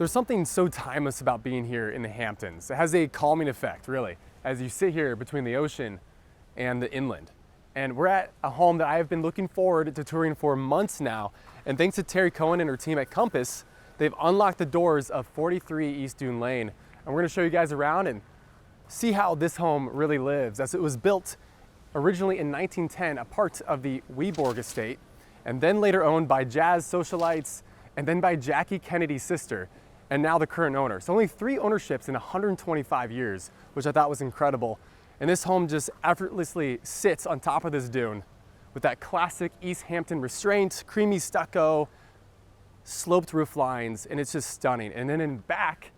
There's something so timeless about being here in the Hamptons. It has a calming effect, really, as you sit here between the ocean and the inland. And we're at a home that I have been looking forward to touring for months now. And thanks to Terry Cohen and her team at Compass, they've unlocked the doors of 43 East Dune Lane. And we're gonna show you guys around and see how this home really lives, as it was built originally in 1910, a part of the Weborg estate, and then later owned by jazz socialites, and then by Jackie Kennedy's sister, and now the current owner. So only 3 ownerships in 125 years, which I thought was incredible. And this home just effortlessly sits on top of this dune with that classic East Hampton restraint, creamy stucco, sloped roof lines, and it's just stunning. And then in back,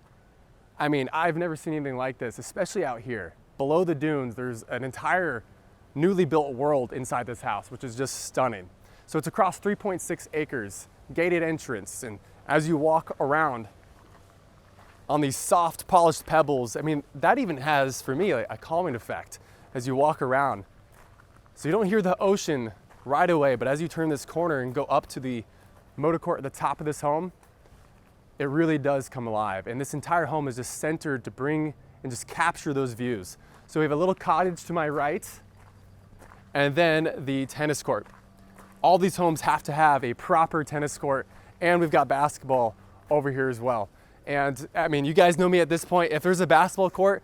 I mean, I've never seen anything like this, especially out here. Below the dunes, there's an entire newly built world inside this house, which is just stunning. So it's across 3.6 acres, gated entrance, and as you walk around on these soft polished pebbles, I mean, that even has, for me, a calming effect as you walk around. So you don't hear the ocean right away, but as you turn this corner and go up to the motor court at the top of this home, it really does come alive. And this entire home is just centered to bring and just capture those views. So we have a little cottage to my right, and then the tennis court. All these homes have to have a proper tennis court, and we've got basketball over here as well. And I mean, you guys know me at this point. If there's a basketball court,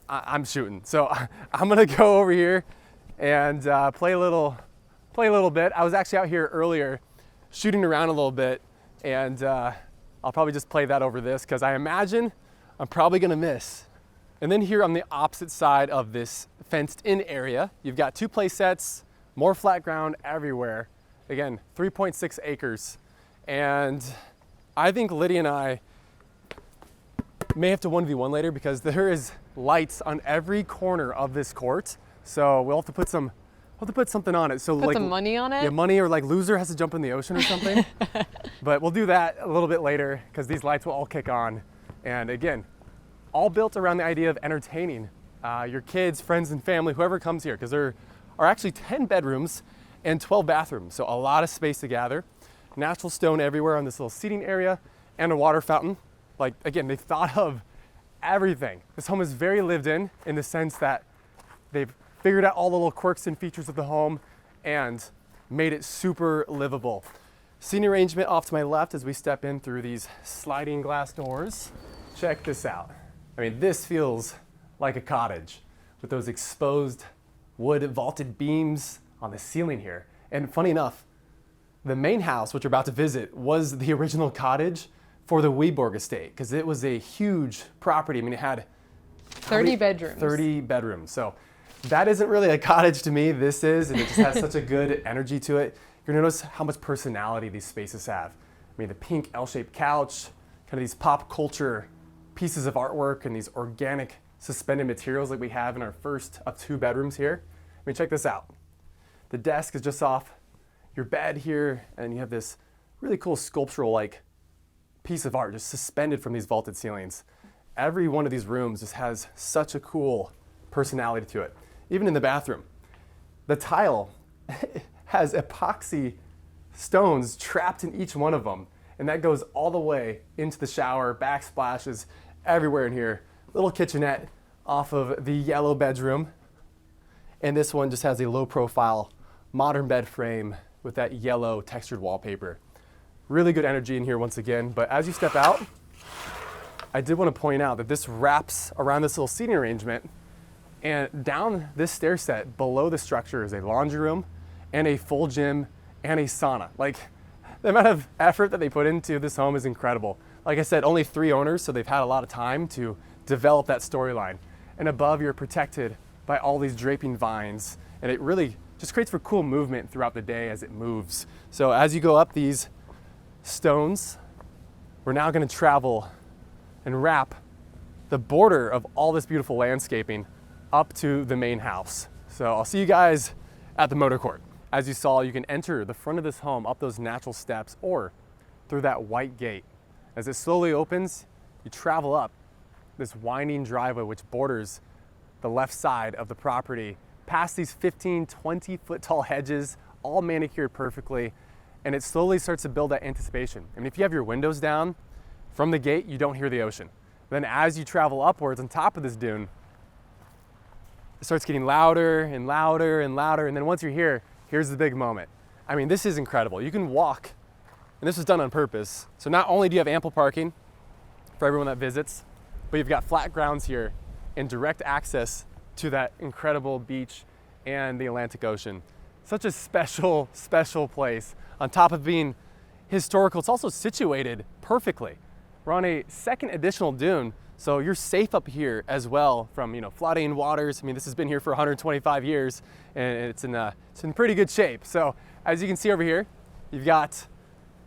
I'm shooting. So I'm gonna go over here and play a little bit. I was actually out here earlier shooting around a little bit, and I'll probably just play that over this because I imagine I'm probably gonna miss. And then here on the opposite side of this fenced in area, you've got 2 play sets, more flat ground everywhere. Again, 3.6 acres. And I think Lydia and I may have to 1v1 later because there is lights on every corner of this court. So we'll have to put something on it. So put like some money on it? Yeah, money, or like loser has to jump in the ocean or something. But we'll do that a little bit later because these lights will all kick on. And again, all built around the idea of entertaining your kids, friends, and family, whoever comes here, because there are actually 10 bedrooms and 12 bathrooms. So a lot of space to gather. Natural stone everywhere on this little seating area and a water fountain. Like, again, they thought of everything. This home is very lived in the sense that they've figured out all the little quirks and features of the home and made it super livable. Seating arrangement off to my left as we step in through these sliding glass doors. Check this out. I mean, this feels like a cottage with those exposed wood vaulted beams on the ceiling here. And funny enough, the main house, which we're about to visit, was the original cottage for the Weborg estate, because it was a huge property. I mean, it had 30 bedrooms. 30 bedrooms. So that isn't really a cottage to me. This is, and it just has such a good energy to it. You're gonna notice how much personality these spaces have. I mean, the pink L-shaped couch, kind of these pop culture pieces of artwork, and these organic suspended materials like we have in our first of 2 bedrooms here. I mean, check this out. The desk is just off your bed here, and you have this really cool sculptural like piece of art just suspended from these vaulted ceilings. Every one of these rooms just has such a cool personality to it. Even in the bathroom, the tile has epoxy stones trapped in each one of them, and that goes all the way into the shower, backsplashes everywhere in here. Little kitchenette off of the yellow bedroom, and this one just has a low profile modern bed frame with that yellow textured wallpaper. Really good energy in here once again, but as you step out, I did want to point out that this wraps around this little seating arrangement, and down this stair set below the structure is a laundry room and a full gym and a sauna. Like, the amount of effort that they put into this home is incredible. Like I said, only 3 owners, so they've had a lot of time to develop that storyline. And above, you're protected by all these draping vines, and it really just creates for cool movement throughout the day as it moves. So as you go up these stones, we're now gonna travel and wrap the border of all this beautiful landscaping up to the main house. So I'll see you guys at the motor court. As you saw, you can enter the front of this home up those natural steps or through that white gate. As it slowly opens, you travel up this winding driveway which borders the left side of the property, past these 15, 20 foot tall hedges, all manicured perfectly, and it slowly starts to build that anticipation. I mean, if you have your windows down, From the gate, you don't hear the ocean. Then as you travel upwards on top of this dune, it starts getting louder and louder and louder. And then once you're here, here's the big moment. I mean, this is incredible. You can walk, and this was done on purpose. So not only do you have ample parking for everyone that visits, but you've got flat grounds here and direct access to that incredible beach and the Atlantic Ocean. Such a special, special place. On top of being historical, it's also situated perfectly. We're on a second additional dune, so you're safe up here as well from flooding waters. I mean, this has been here for 125 years, and it's in pretty good shape. So as you can see over here, you've got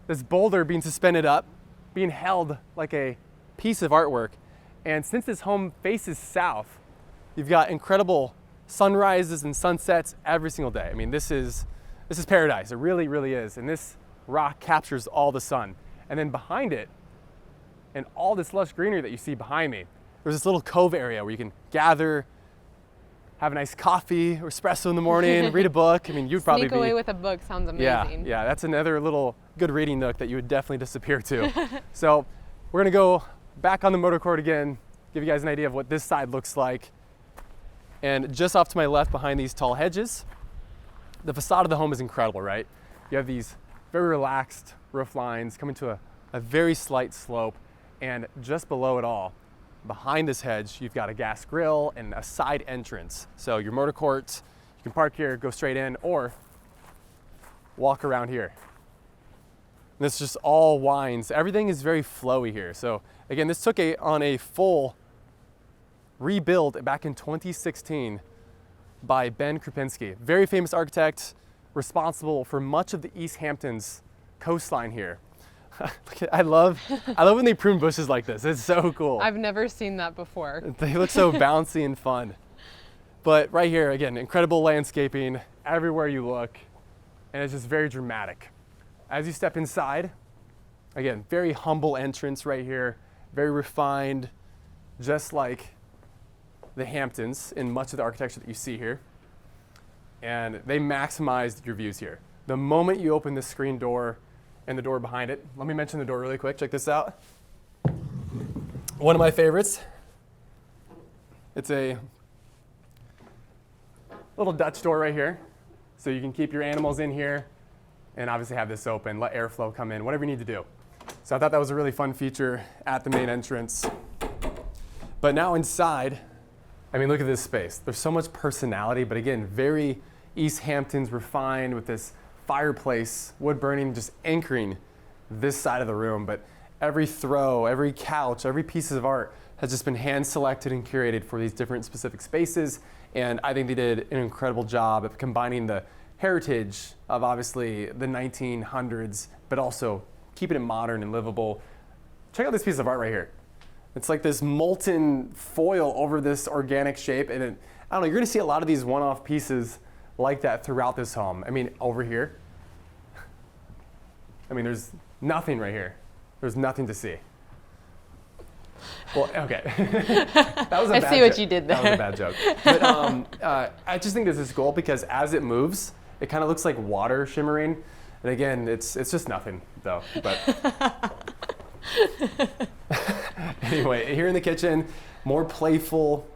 this boulder being suspended up, being held like a piece of artwork. And since this home faces south, you've got incredible sunrises and sunsets every single day. I mean, this is paradise. It really, really is. And this rock captures all the sun. And then behind it, and all this lush greenery that you see behind me, there's this little cove area where you can gather, have a nice coffee or espresso in the morning, read a book. I mean, you'd probably Sneak away with a book sounds amazing. Yeah, that's another little good reading nook that you would definitely disappear to. So we're gonna go back on the motor court again, give you guys an idea of what this side looks like. And just off to my left behind these tall hedges, the facade of the home is incredible, right? You have these very relaxed roof lines coming to a very slight slope. And just below it all, behind this hedge, you've got a gas grill and a side entrance. So your motor court, you can park here, go straight in, or walk around here. And this just all winds. Everything is very flowy here. So again, this took on a full rebuild back in 2016 by Ben Krupinski, very famous architect, responsible for much of the East Hamptons coastline here. I love when they prune bushes like this. It's so cool. I've never seen that before. They look so bouncy and fun. But right here, again, incredible landscaping everywhere you look, and it's just very dramatic. As you step inside, again, very humble entrance right here, very refined, just like the Hamptons in much of the architecture that you see here. And they maximized your views here. The moment you open this screen door and the door behind it, let me mention the door really quick. Check this out. One of my favorites. It's a little Dutch door right here. So you can keep your animals in here and obviously have this open, let airflow come in, whatever you need to do. So I thought that was a really fun feature at the main entrance. But now inside, I mean, look at this space. There's so much personality, but again, very East Hamptons refined with this fireplace, wood burning, just anchoring this side of the room. But every throw, every couch, every piece of art has just been hand selected and curated for these different specific spaces. And I think they did an incredible job of combining the heritage of obviously the 1900s, but also keeping it modern and livable. Check out this piece of art right here. It's like this molten foil over this organic shape. And I don't know, you're gonna see a lot of these one-off pieces like that throughout this home. I mean, over here, I mean, there's nothing right here. There's nothing to see. Well, okay. That was a I bad see what joke. you did there. That was a bad joke. But I just think this is cool because as it moves, it kind of looks like water shimmering. And again, it's just nothing though. But anyway, here in the kitchen, more playful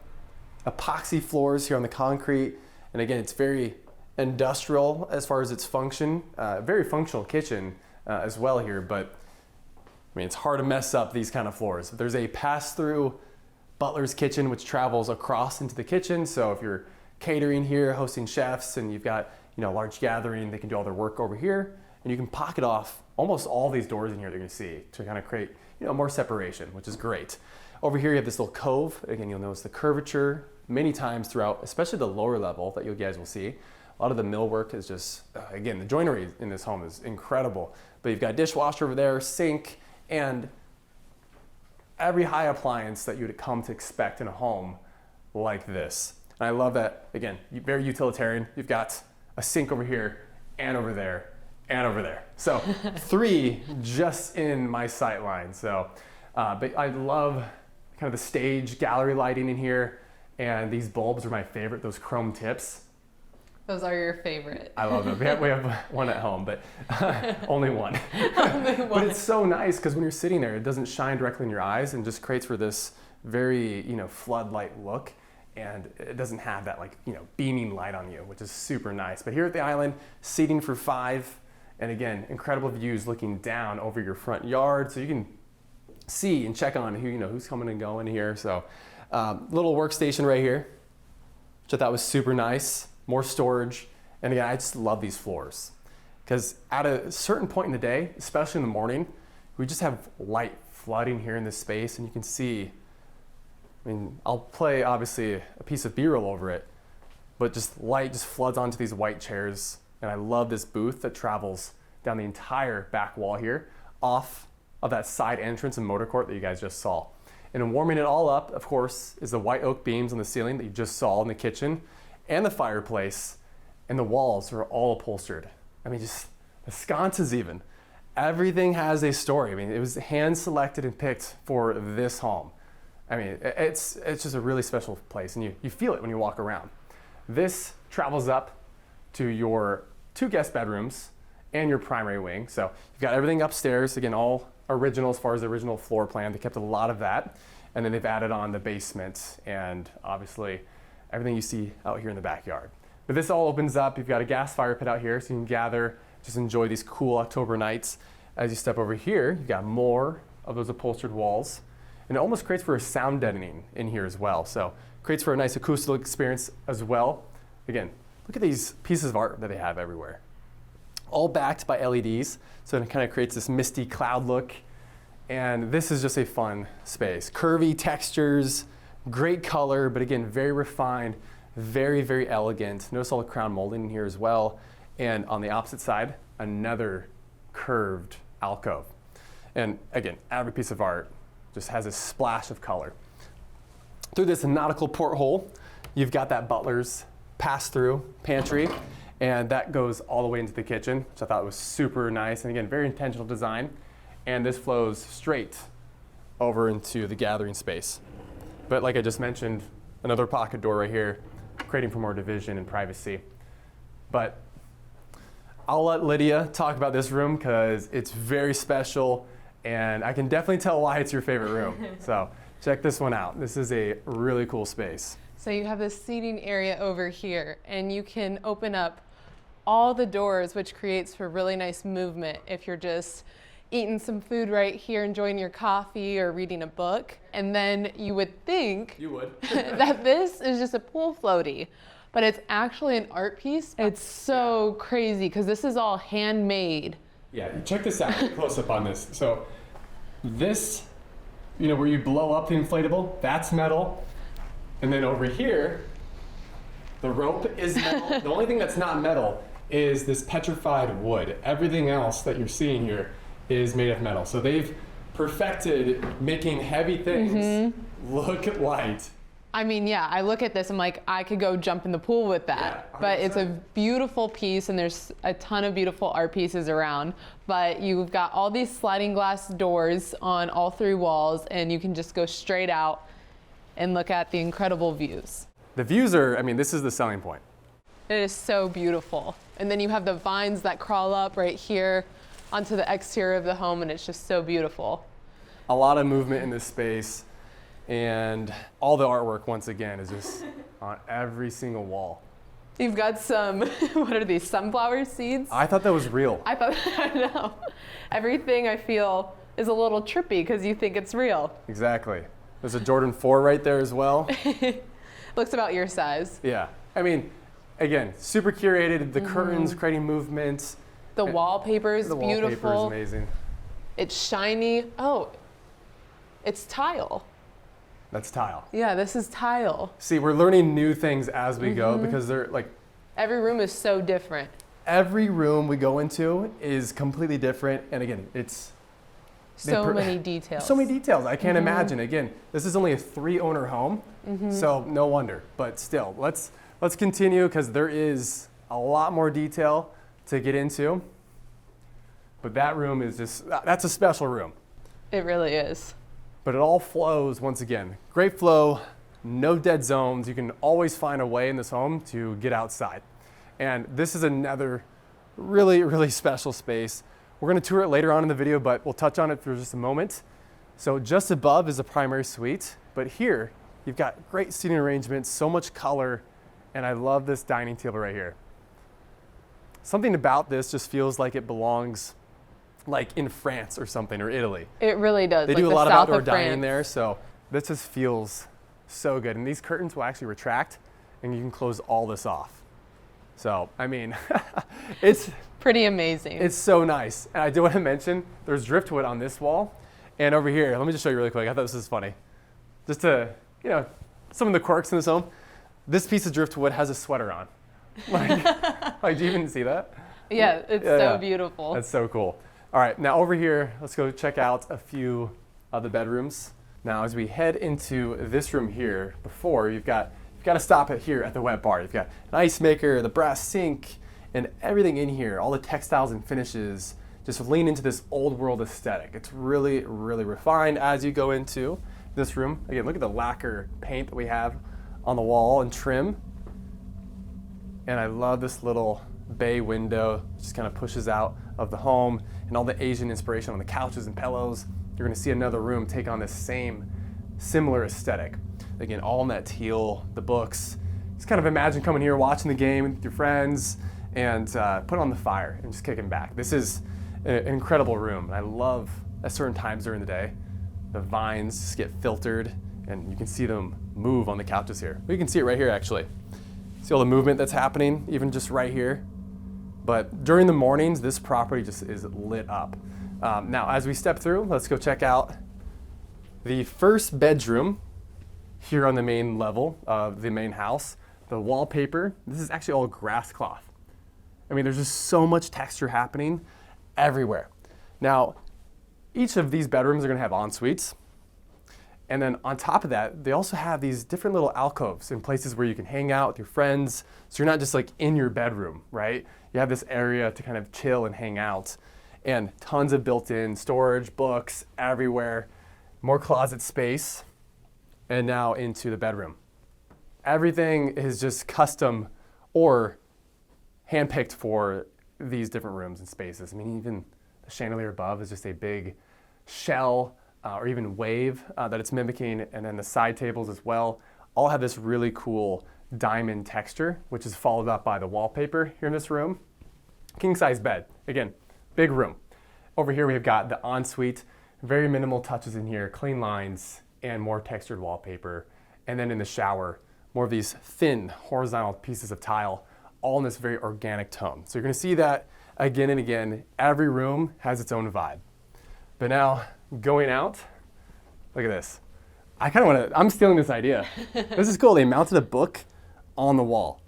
epoxy floors here on the concrete. And again, it's very industrial as far as its function. Very functional kitchen as well here, but I mean, it's hard to mess up these kind of floors. There's a pass-through butler's kitchen which travels across into the kitchen. So if you're catering here, hosting chefs, and you've got a large gathering, they can do all their work over here, and you can pocket off almost all these doors in here that you're gonna see to kind of create more separation, which is great. Over here you have this little cove. Again, you'll notice the curvature many times throughout, especially the lower level that you guys will see. A lot of the millwork is just, again, the joinery in this home is incredible. But you've got a dishwasher over there, sink, and every high appliance that you'd come to expect in a home like this. And I love that, again, very utilitarian. You've got a sink over here and over there and over there. So 3 just in my sight line. So, but I love kind of the stage gallery lighting in here. And these bulbs are my favorite, those chrome tips. Those are your favorite. I love them. We have one at home, but only one. Only one. But it's so nice because when you're sitting there, it doesn't shine directly in your eyes and just creates for this very, floodlight look. And it doesn't have that beaming light on you, which is super nice. But here at the island, seating for 5, and again, incredible views looking down over your front yard, so you can see and check on who's coming and going here. So, little workstation right here, which I thought was super nice. More storage, and again, I just love these floors because at a certain point in the day, especially in the morning, we just have light flooding here in this space, and you can see. I'll play obviously a piece of B-roll over it, but just light just floods onto these white chairs. And I love this booth that travels down the entire back wall here, off of that side entrance and motor court that you guys just saw. And warming it all up, of course, is the white oak beams on the ceiling that you just saw in the kitchen, and the fireplace, and the walls are all upholstered. Just the sconces even. Everything has a story. It was hand selected and picked for this home. It's just a really special place, and you feel it when you walk around. This travels up to your 2 guest bedrooms and your primary wing. So you've got everything upstairs, again, all original as far as the original floor plan. They kept a lot of that, and then they've added on the basement and obviously everything you see out here in the backyard. But this all opens up. You've got a gas fire pit out here, so you can gather, just enjoy these cool October nights. As you step over here, you've got more of those upholstered walls. And it almost creates for a sound deadening in here as well. So creates for a nice acoustical experience as well. Again, look at these pieces of art that they have everywhere. All backed by LEDs, so it kind of creates this misty cloud look. And this is just a fun space. Curvy textures, great color, but again, very refined, very, very elegant. Notice all the crown molding in here as well. And on the opposite side, another curved alcove. And again, every piece of art just has a splash of color. Through this nautical porthole, you've got that butler's pass-through pantry, and that goes all the way into the kitchen, which I thought was super nice. And again, very intentional design. And this flows straight over into the gathering space. But like I just mentioned, another pocket door right here, creating for more division and privacy. But I'll let Lydia talk about this room because it's very special, and I can definitely tell why it's your favorite room. So check this one out. This is a really cool space. So you have this seating area over here, and you can open up all the doors, which creates for really nice movement if you're just eating some food right here, enjoying your coffee or reading a book. And then you would think that this is just a pool floaty, but it's actually an art piece. It's so crazy because this is all handmade. Yeah, check this out, close up on this. So this, where you blow up the inflatable, that's metal. And then over here, the rope is metal. The only thing that's not metal is this petrified wood. Everything else that you're seeing here is made of metal. So they've perfected making heavy things look light. I look at this, I'm like, I could go jump in the pool with that. Yeah, but it's a beautiful piece, and there's a ton of beautiful art pieces around. But you've got all these sliding glass doors on all 3 walls, and you can just go straight out and look at the incredible views. The views are, this is the selling point. It is so beautiful. And then you have the vines that crawl up right here onto the exterior of the home, and it's just so beautiful. A lot of movement in this space. And all the artwork, once again, is just on every single wall. You've got some, what are these, sunflower seeds? I thought that was real. I know. Everything I feel is a little trippy because you think it's real. Exactly. There's a Jordan 4 right there as well. Looks about your size. Yeah. Again, super curated. The curtains creating movement. The wallpaper is beautiful. The wallpaper is amazing. It's shiny. Oh, it's tile. That's tile. Yeah, this is tile. See, we're learning new things as we go because they're Every room is so different. Every room we go into is completely different. And again, it's so many details. So many details. I can't imagine. Again, this is only a 3-owner home, so no wonder. But still, let's continue because there is a lot more detail to get into. But that room is that's a special room. It really is. But it all flows, once again, great flow, no dead zones. You can always find a way in this home to get outside. And this is another really, really special space. We're gonna tour it later on in the video, but we'll touch on it for just a moment. So just above is a primary suite, but here you've got great seating arrangements, so much color, and I love this dining table right here. Something about this just feels like it belongs like in France or something, or Italy. It really does. They like do a the lot of south outdoor of dining France. there, so this just feels so good. And these curtains will actually retract, and you can close all this off. So, I mean, it's Pretty amazing. it's so nice. And I do want to mention, there's driftwood on this wall, and over here, let me just show you really quick. I thought this was funny. Just to, you know, some of the quirks in this home. This piece of driftwood has a sweater on. Like, do you even see that? Yeah, it's so beautiful. That's so cool. All right, now over here, let's go check out a few of the bedrooms. Now, as we head into this room here, you've got to stop it here at the wet bar. You've got an ice maker, the brass sink, and everything in here, all the textiles and finishes, just lean into this old world aesthetic. It's really, really refined as you go into this room. Again, look at the lacquer paint that we have on the wall and trim. And I love this little bay window, just kind of pushes out of the home, and all the Asian inspiration on the couches and pillows. You're gonna see another room take on this same similar aesthetic. Again, all in that teal, the books. Just kind of imagine coming here, watching the game with your friends, and put on the fire and just kicking back. This is an incredible room. And I love at certain times during the day, the vines just get filtered and you can see them move on the couches here. You can see it right here actually. See all the movement that's happening, even just right here. But during the mornings, this property just is lit up. Now, as we step through, let's go check out the first bedroom here on the main level of the main house. The wallpaper, this is actually all grass cloth. I mean, there's just so much texture happening everywhere. Now, each of these bedrooms are gonna have en-suites. And then on top of that, they also have these different little alcoves and places where you can hang out with your friends. So you're not just like in your bedroom, right? You have this area to kind of chill and hang out. And tons of built-in storage, books everywhere, more closet space, and now into the bedroom. Everything is just custom or handpicked for these different rooms and spaces. I mean, even the chandelier above is just a big shell or even wave that it's mimicking, and then the side tables as well all have this really cool diamond texture, which is followed up by the wallpaper here in this room. King size bed, again, big room. Over here we've got the ensuite, very minimal touches in here, clean lines and more textured wallpaper. And then in the shower, more of these thin horizontal pieces of tile, all in this very organic tone. So you're gonna see that again and again. Every room has its own vibe. But now going out, look at this. I'm stealing this idea. This is cool. They mounted a book on the wall.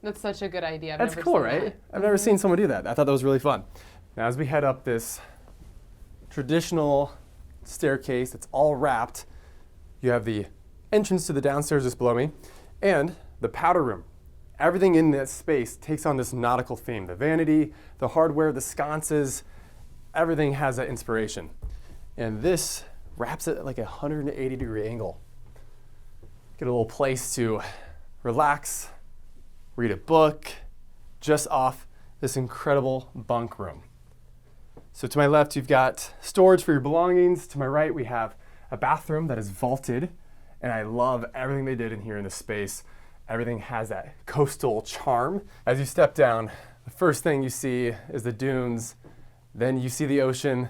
That's such a good idea. That's cool, right? I've never seen someone do that. I thought that was really fun. Now, as we head up this traditional staircase that's all wrapped, you have the entrance to the downstairs just below me and the powder room. Everything in that space takes on this nautical theme. The vanity, the hardware, the sconces, everything has that inspiration. And this wraps it at like a 180-degree angle. Get a little place to relax, read a book, just off this incredible bunk room. So to my left, you've got storage for your belongings. To my right, we have a bathroom that is vaulted, and I love everything they did in here in this space. Everything has that coastal charm. As you step down, the first thing you see is the dunes, then you see the ocean,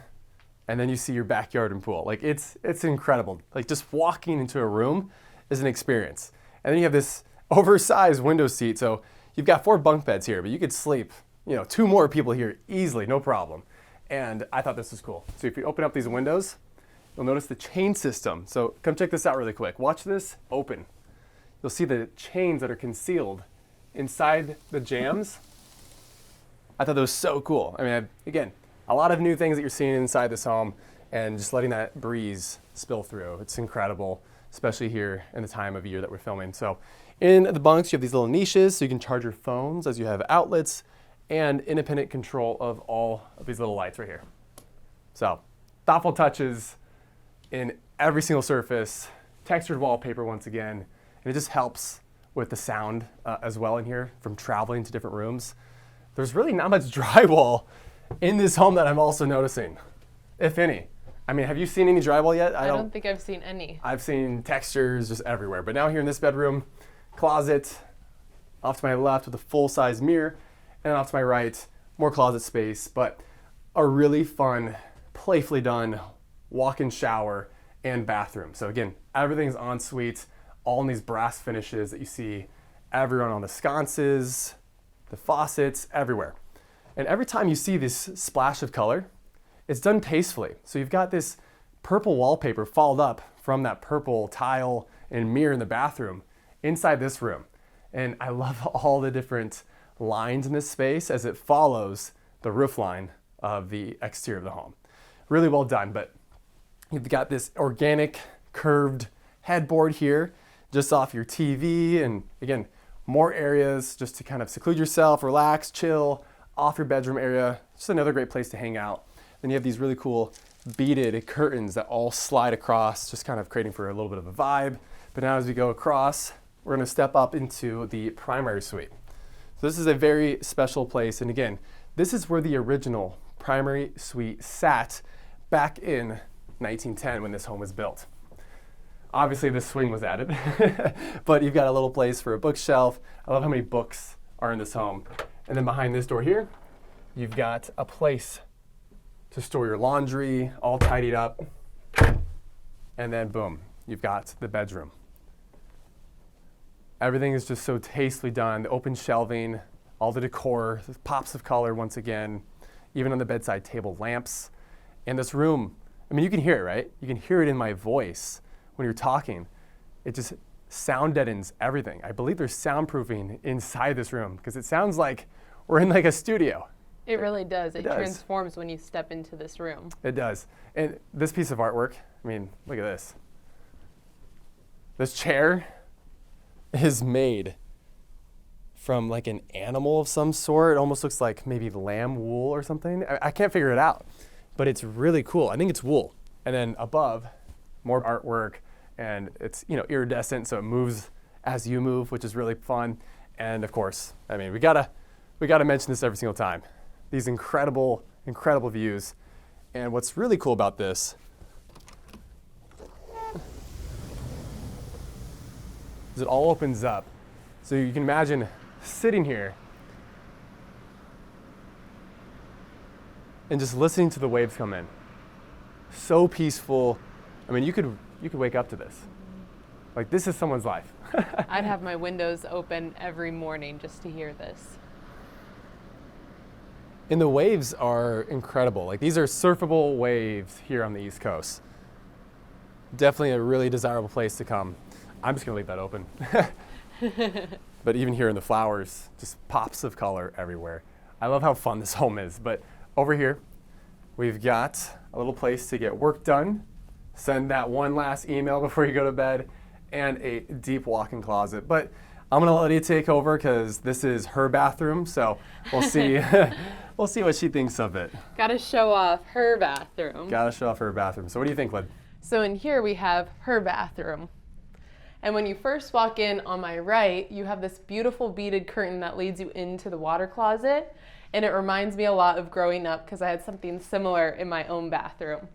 and then you see your backyard and pool. Like it's incredible. Like just walking into a room is an experience. And then you have this oversized window seat. So you've got 4 bunk beds here, but you could sleep, 2 more people here easily, no problem. And I thought this was cool. So if you open up these windows, you'll notice the chain system. So come check this out really quick. Watch this open. You'll see the chains that are concealed inside the jambs. I thought that was so cool. I mean, again, a lot of new things that you're seeing inside this home and just letting that breeze spill through. It's incredible, especially here in the time of year that we're filming. So in the bunks, you have these little niches so you can charge your phones as you have outlets and independent control of all of these little lights right here. So thoughtful touches in every single surface, textured wallpaper once again, and it just helps with the sound as well in here from traveling to different rooms. There's really not much drywall in this home that I'm also noticing, if any. I mean, have you seen any drywall yet? I don't think I've seen any. I've seen textures just everywhere. But now here in this bedroom, closet, off to my left with a full-size mirror, and off to my right, more closet space, but a really fun, playfully done walk-in shower and bathroom. So again, everything's en suite, all in these brass finishes that you see everywhere on the sconces, the faucets, everywhere. And every time you see this splash of color, it's done tastefully. So you've got this purple wallpaper followed up from that purple tile and mirror in the bathroom inside this room. And I love all the different lines in this space as it follows the roof line of the exterior of the home. Really well done, but you've got this organic curved headboard here just off your TV, and again, more areas just to kind of seclude yourself, relax, chill, off your bedroom area. Just another great place to hang out. Then you have these really cool beaded curtains that all slide across, just kind of creating for a little bit of a vibe. But now as we go across, we're gonna step up into the primary suite. So this is a very special place, and again, this is where the original primary suite sat back in 1910 when this home was built. Obviously this swing was added, but you've got a little place for a bookshelf. I love how many books are in this home. And then behind this door here, you've got a place to store your laundry, all tidied up. And then boom, you've got the bedroom. Everything is just so tastefully done. The open shelving, all the decor, the pops of color once again, even on the bedside table, lamps. And this room, I mean, you can hear it, right? You can hear it in my voice when you're talking. It just sound deadens everything. I believe there's soundproofing inside this room because it sounds like we're in like a studio. It really does. It does. transforms when you step into this room. It does. And this piece of artwork, I mean, look at this. This chair is made from like an animal of some sort. It almost looks like maybe lamb wool or something. I can't figure it out, but it's really cool. I think it's wool. And then above, more artwork, and it's, you know, iridescent, so it moves as you move, which is really fun. And of course, I mean, we gotta mention this every single time. These incredible, incredible views. And what's really cool about this is it all opens up. So you can imagine sitting here and just listening to the waves come in. So peaceful. I mean, you could wake up to this. Like, this is someone's life. I'd have my windows open every morning just to hear this. And the waves are incredible. Like, these are surfable waves here on the East Coast. Definitely a really desirable place to come. I'm just gonna leave that open. But even here in the flowers, just pops of color everywhere. I love how fun this home is. But over here, we've got a little place to get work done, send that one last email before you go to bed, and a deep walk-in closet. But I'm gonna let you take over because this is her bathroom, so we'll see. We'll see what she thinks of it. Gotta show off her bathroom. Gotta show off her bathroom. So what do you think, Lynn? So in here we have her bathroom. And when you first walk in on my right, you have this beautiful beaded curtain that leads you into the water closet. And it reminds me a lot of growing up because I had something similar in my own bathroom.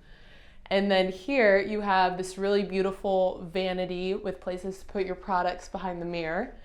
And then here you have this really beautiful vanity with places to put your products behind the mirror.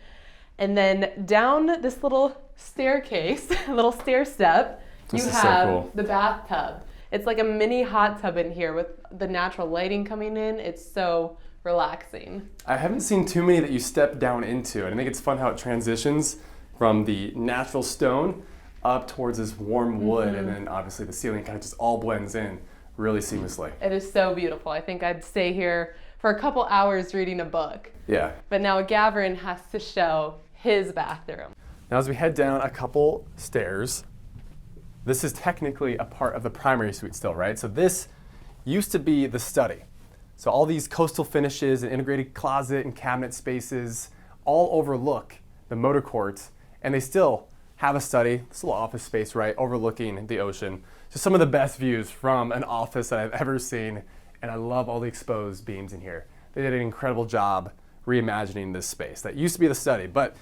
And then down this little staircase, a little stair step, you have the bathtub. It's like a mini hot tub in here with the natural lighting coming in. It's so relaxing. I haven't seen too many that you step down into, and I think it's fun how it transitions from the natural stone up towards this warm wood, and then obviously the ceiling kind of just all blends in really seamlessly. It is so beautiful. I think I'd stay here for a couple hours reading a book. Yeah. But now Gavin has to show his bathroom. Now as we head down a couple stairs, this is technically a part of the primary suite still, right? So this used to be the study. So all these coastal finishes and integrated closet and cabinet spaces all overlook the motor court, and they still have a study, this little office space, right, overlooking the ocean. Just some of the best views from an office that I've ever seen, and I love all the exposed beams in here. They did an incredible job reimagining this space. That used to be the study, but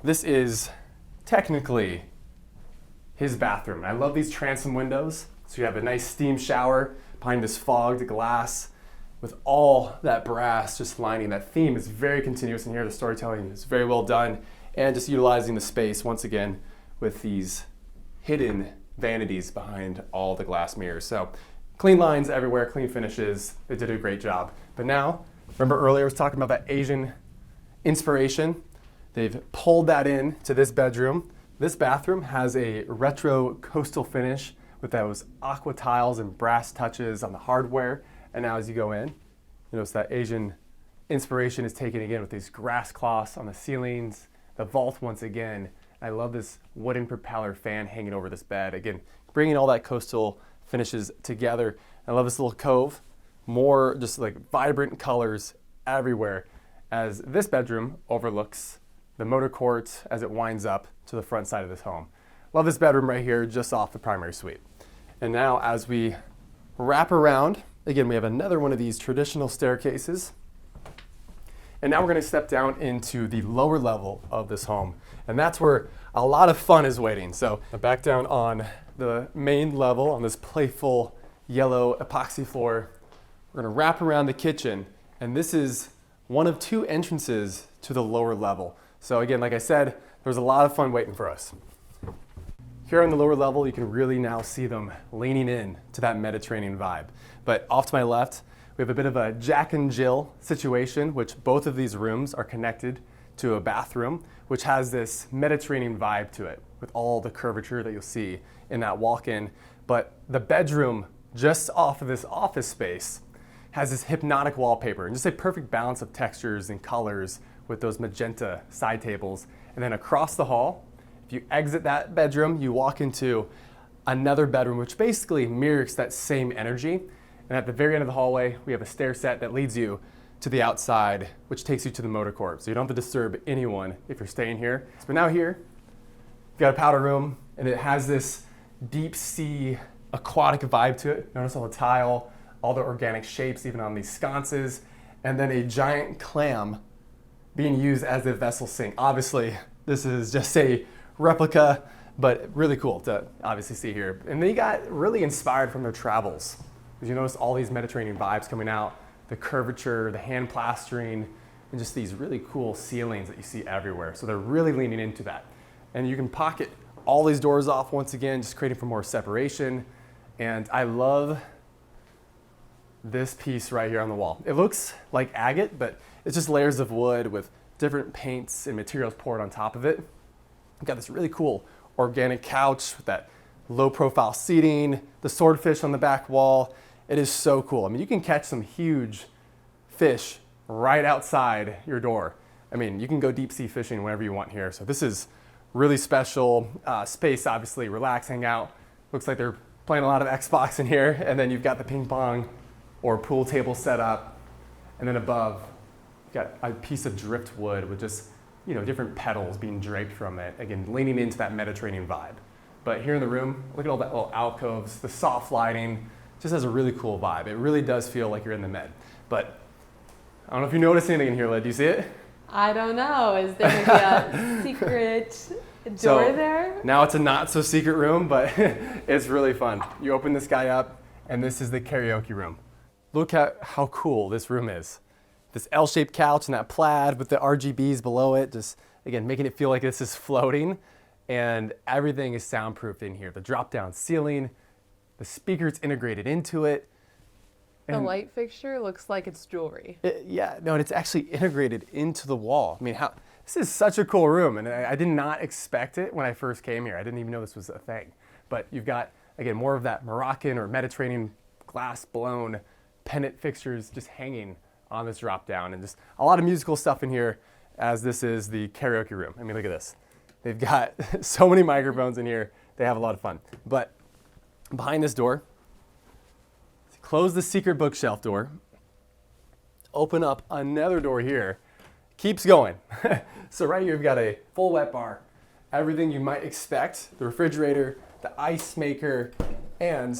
this is technically his bathroom. I love these transom windows. So you have a nice steam shower behind this fogged glass with all that brass just lining. That theme is very continuous in here. The storytelling is very well done, and just utilizing the space once again with these hidden vanities behind all the glass mirrors. So clean lines everywhere, clean finishes. They did a great job. But now, remember earlier I was talking about that Asian inspiration? They've pulled that in to this bedroom. This bathroom has a retro coastal finish with those aqua tiles and brass touches on the hardware. And now as you go in, you notice that Asian inspiration is taken again with these grass cloths on the ceilings, the vault once again. I love this wooden propeller fan hanging over this bed. Again, bringing all that coastal finishes together. I love this little cove, more just like vibrant colors everywhere, as this bedroom overlooks the motor court as it winds up to the front side of this home. Love this bedroom right here, just off the primary suite. And now as we wrap around, again, we have another one of these traditional staircases. And now we're gonna step down into the lower level of this home. And that's where a lot of fun is waiting. So back down on the main level on this playful yellow epoxy floor, we're gonna wrap around the kitchen. And this is one of two entrances to the lower level. So again, like I said, there's a lot of fun waiting for us. Here on the lower level, you can really now see them leaning in to that Mediterranean vibe. But off to my left, we have a bit of a Jack and Jill situation, which both of these rooms are connected to a bathroom, which has this Mediterranean vibe to it, with all the curvature that you'll see in that walk-in. But the bedroom just off of this office space has this hypnotic wallpaper and just a perfect balance of textures and colors with those magenta side tables. And then across the hall, if you exit that bedroom, you walk into another bedroom, which basically mirrors that same energy. And at the very end of the hallway, we have a stair set that leads you to the outside, which takes you to the motor court. So you don't have to disturb anyone if you're staying here. But now here, you've got a powder room, and it has this deep sea aquatic vibe to it. Notice all the tile, all the organic shapes, even on these sconces, and then a giant clam being used as the vessel sink. Obviously, this is just a replica, but really cool to obviously see here. And they got really inspired from their travels. You notice all these Mediterranean vibes coming out, the curvature, the hand plastering, and just these really cool ceilings that you see everywhere. So they're really leaning into that. And you can pocket all these doors off once again, just creating for more separation. And I love this piece right here on the wall. It looks like agate, but it's just layers of wood with different paints and materials poured on top of it. We've got this really cool organic couch with that low profile seating, the swordfish on the back wall. It is so cool. I mean, you can catch some huge fish right outside your door. I mean, you can go deep sea fishing whenever you want here. So this is really special space, obviously, relax, hang out. Looks like they're playing a lot of Xbox in here. And then you've got the ping pong or pool table set up. And then above, you've got a piece of driftwood with just, you know, different petals being draped from it. Again, leaning into that Mediterranean vibe. But here in the room, look at all that little alcoves, the soft lighting, just has a really cool vibe. It really does feel like you're in the Med. But I don't know if you noticed anything in here, Led. Do you see it? I don't know. Is there maybe a secret door there? Now it's a not so secret room, but it's really fun. You open this guy up, and this is the karaoke room. Look at how cool this room is. This L-shaped couch and that plaid with the RGBs below it, just, again, making it feel like this is floating. And everything is soundproofed in here. The drop-down ceiling, the speakers integrated into it. The light fixture looks like it's jewelry. And it's actually integrated into the wall. I mean, this is such a cool room, and I did not expect it when I first came here. I didn't even know this was a thing. But you've got, again, more of that Moroccan or Mediterranean glass-blown pendant fixtures just hanging on this drop down, and just a lot of musical stuff in here, as this is the karaoke room. I mean, look at this. They've got so many microphones in here. They have a lot of fun. But behind this door, close the secret bookshelf door, open up another door here, keeps going. So right here, you've got a full wet bar, everything you might expect, the refrigerator, the ice maker, and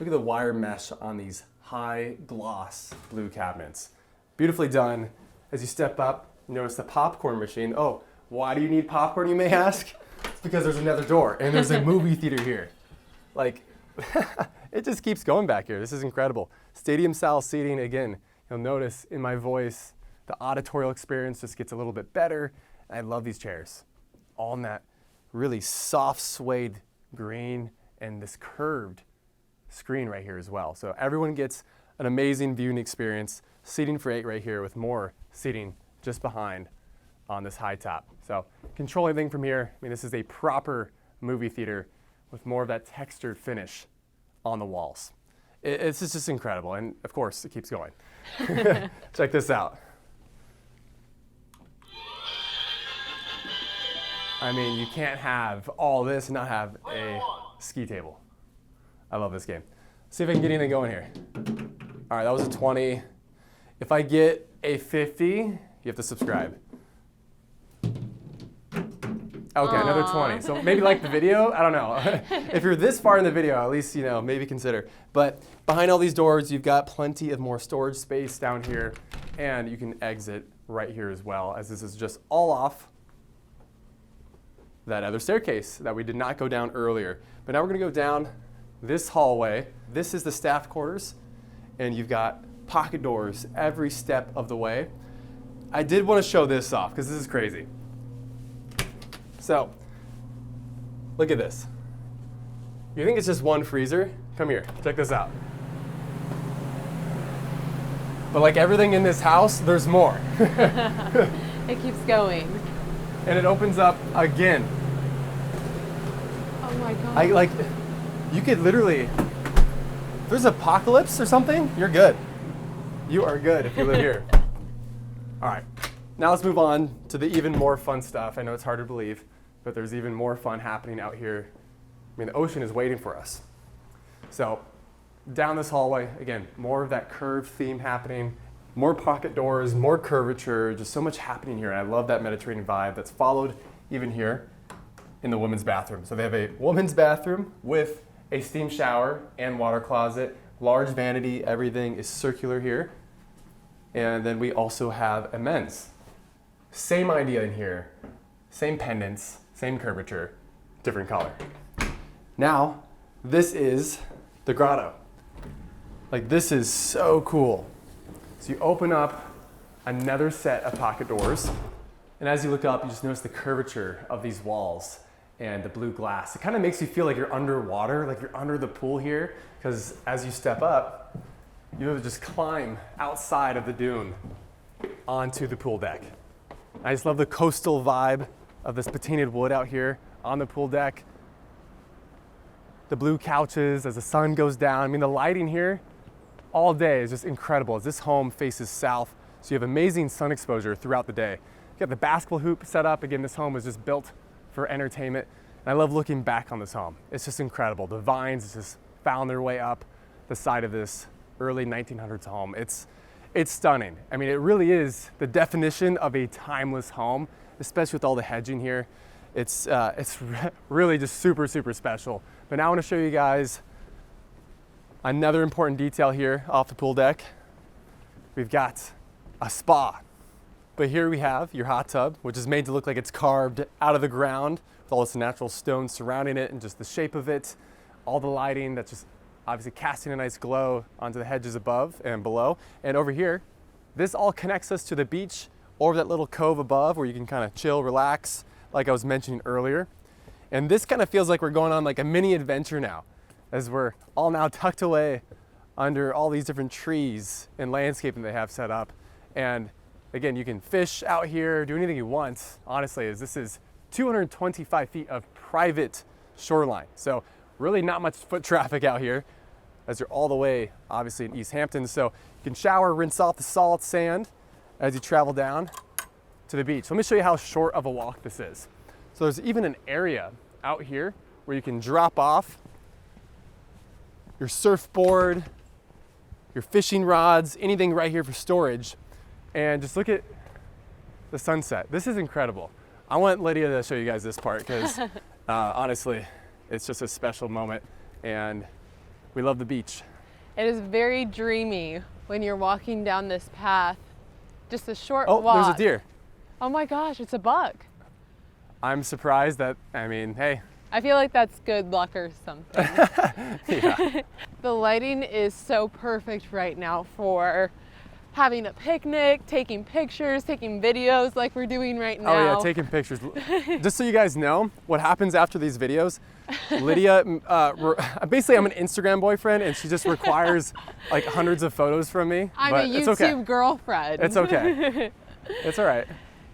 look at the wire mesh on these high gloss blue cabinets. Beautifully done. As you step up, you notice the popcorn machine. Oh, why do you need popcorn, you may ask? It's because there's another door and there's a movie theater here. Like, it just keeps going back here. This is incredible. Stadium style seating, again, you'll notice in my voice, the auditorial experience just gets a little bit better. I love these chairs. All in that really soft suede green and this curved screen right here as well. So everyone gets an amazing viewing experience. Seating for 8 right here with more seating just behind on this high top. So control everything from here. I mean, this is a proper movie theater with more of that textured finish on the walls. It's just incredible. And of course, it keeps going. Check this out. I mean, you can't have all this and not have a ski table. I love this game. See if I can get anything going here. All right, that was a 20. If I get a 50, you have to subscribe. Okay, another 20. So maybe like the video, I don't know. If you're this far in the video, at least, maybe consider. But behind all these doors, you've got plenty of more storage space down here, and you can exit right here as well, as this is just all off that other staircase that we did not go down earlier. But now we're gonna go down this hallway. This is the staff quarters, and you've got pocket doors every step of the way. I did want to show this off because this is crazy. So, look at this. You think it's just one freezer? Come here, check this out. But like everything in this house, there's more. It keeps going. And it opens up again. Oh my God. You could literally, if there's apocalypse or something, you're good. You are good if you live here. All right, now let's move on to the even more fun stuff. I know it's hard to believe, but there's even more fun happening out here. I mean, the ocean is waiting for us. So down this hallway, again, more of that curved theme happening, more pocket doors, more curvature, just so much happening here. And I love that Mediterranean vibe that's followed even here in the women's bathroom. So they have a women's bathroom with a steam shower and water closet, large vanity, everything is circular here. And then we also have a men's. Same idea in here, same pendants, same curvature, different color. Now, this is the grotto. Like, this is so cool. So you open up another set of pocket doors, and as you look up, you just notice the curvature of these walls and the blue glass. It kind of makes you feel like you're underwater, like you're under the pool here, because as you step up, you have to just climb outside of the dune onto the pool deck. I just love the coastal vibe of this patinaed wood out here on the pool deck. The blue couches as the sun goes down. I mean, the lighting here all day is just incredible as this home faces south, so you have amazing sun exposure throughout the day. You got the basketball hoop set up. Again, this home was just built for entertainment, and I love looking back on this home. It's just incredible. The vines just found their way up the side of this early 1900s home. It's stunning. I mean, it really is the definition of a timeless home, especially with all the hedging here. It's really just super, super special. But now I want to show you guys another important detail here off the pool deck. We've got a spa. But here we have your hot tub, which is made to look like it's carved out of the ground with all this natural stone surrounding it and just the shape of it, all the lighting that's just obviously casting a nice glow onto the hedges above and below. And over here, this all connects us to the beach or that little cove above where you can kind of chill, relax, like I was mentioning earlier. And this kind of feels like we're going on like a mini adventure now, as we're all now tucked away under all these different trees and landscaping they have set up. And again, you can fish out here, do anything you want, honestly, as this is 225 feet of private shoreline. So really not much foot traffic out here, as you're all the way, obviously, in East Hamptons. So you can shower, rinse off the salt, sand, as you travel down to the beach. Let me show you how short of a walk this is. So there's even an area out here where you can drop off your surfboard, your fishing rods, anything right here for storage. And just look at the sunset. This is incredible. I want Lydia to show you guys this part because honestly, it's just a special moment and we love the beach. It is very dreamy when you're walking down this path Just a short Oh, walk. there's a deer. Oh my gosh, it's a buck. I'm surprised that, I mean, hey. I feel like that's good luck or something. Yeah. The lighting is so perfect right now for having a picnic, taking pictures, taking videos like we're doing right now. Oh yeah, taking pictures. Just so you guys know, what happens after these videos, Lydia, basically I'm an Instagram boyfriend and she just requires like hundreds of photos from me. I'm but a it's YouTube okay. girlfriend. It's okay. It's all right.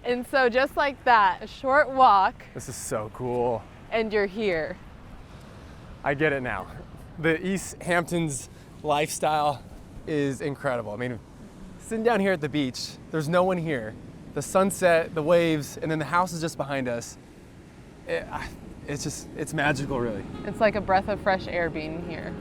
And so just like that, a short walk This is so cool. and you're here. I get it now. The East Hamptons lifestyle is incredible. I mean, sitting down here at the beach, there's no one here. The sunset, the waves, and then the house is just behind us. It's magical, really. It's like a breath of fresh air being here.